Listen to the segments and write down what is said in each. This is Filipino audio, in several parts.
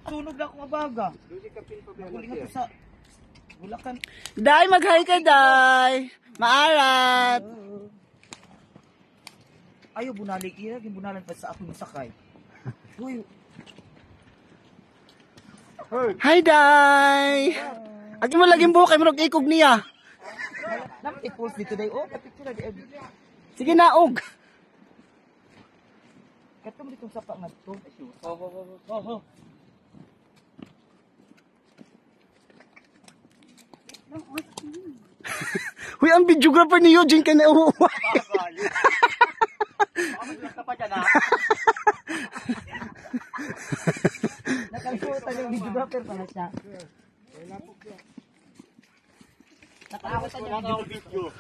Sunog na akong abaga. Naguling ako sa Bulacan. Day, mag-hi ka, Day. Maarat. Ayaw, bunalik. Yung bunalan pa sa akong sakay. Uy. Hi, Day. Agi mo laging buhok, ay marag ikog niya. Naman i-post dito, Day. Oh, kapicture na. Sige na, og. Kato mo ditong sapa nga ito. Huy, ang videographer ni Eugene ka na uuwi. Nakalimutan yung videographer pala siya. Nakalimutan yung video.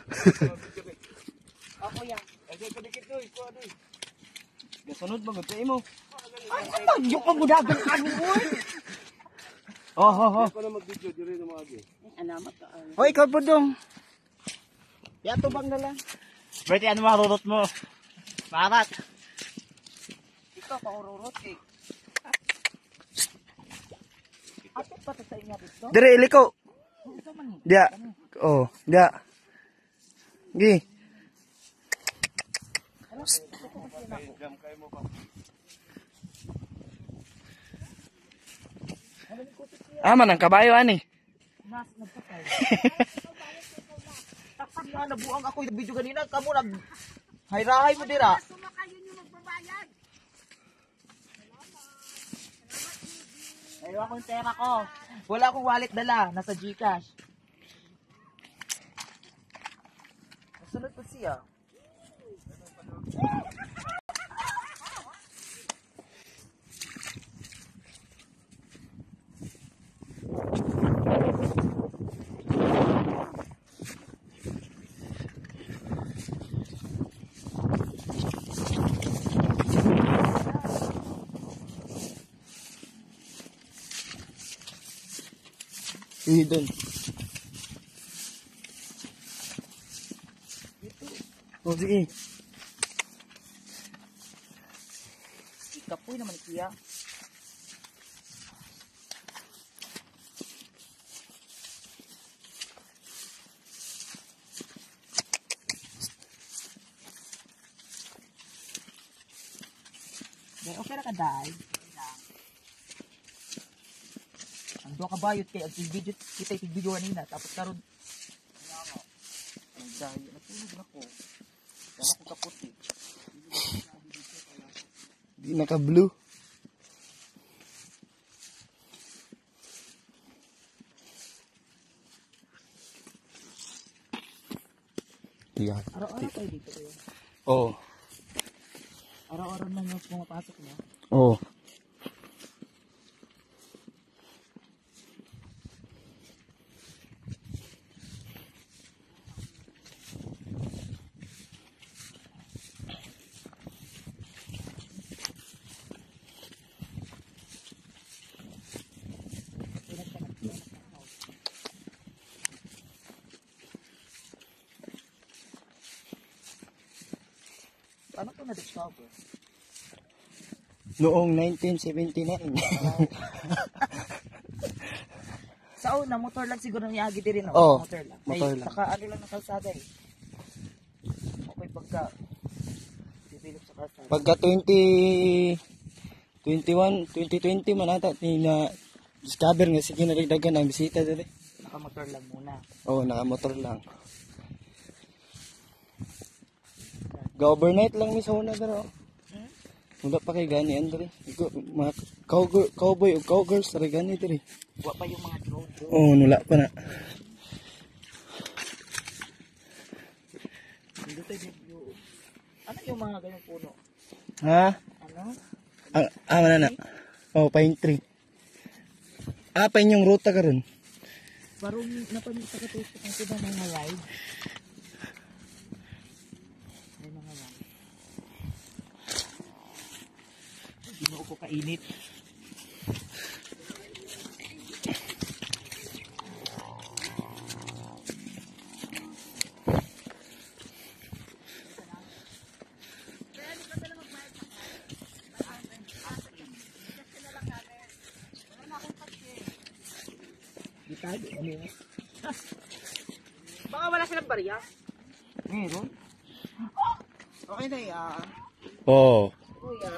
Ako yan. Gasunod ba gud mo? Ay, tagyo ka gudagan ani oy. Oh. Ako na mag-video dire na maagi. Alamat ka. Hoy, ikaw po dong. Yato bang na lang. Berarti ano marurot mo? Maarat. Ikaw pa ururot eh. Ate pa sa inyo dito. Dire, iliko. Dia. Oh, dia. Gi. Aman ang kabayo ani. Mas nagpatay. Takpan nga nabuang ako yung video kanina. Kamu nag hayrahay mo dira. Sumakayon yung magbabayad. Ayaw akong pera ko. Wala akong wallet dala. Nasa Gcash. Nasunod pa siya. Doon. Oh, sige. Ikapoy naman siya. Okay na ka, Day. Ang doon ka bayot kay ang video kita video kanina tapos karon ang dahil natulog na ko. Kaya ako kaputi. Di naka-blue. Yan. Araw-araw kayo dito kayo. Oh. Araw-araw na yung pumapasok niya. Oh. Ano ito na-discover? Noong 1979. Sa una, motor lang siguro ng Yagi din, no? Oo, Motor lang. motor Ay, lang. saka ano lang ng kalsada eh. Okay, pagka develop sa kalsada. Pagka 2020 man ata na discover nga sige narigdagan ang bisita dali. Naka-motor lang muna. Oh, naka-motor lang. Ga-overnight lang mi sa una daro. Wala pa kay gani andre. Igo mga cowboy o cowgirls sa gani diri. Wa pa yung mga drone. Oh, nula pa na. Hindi tayo yung... Ano yung mga ganyang puno? Ha? Ano? Wala na. Oh, pine tree. Pa inyong ruta karon. Parang napamit sa katusok ng sila mga ride. May mga ride. Ginoo ko kainit. Gitado, ano yun? Baka wala silang barya. Meron? Okay na yan. Oo. Kuya.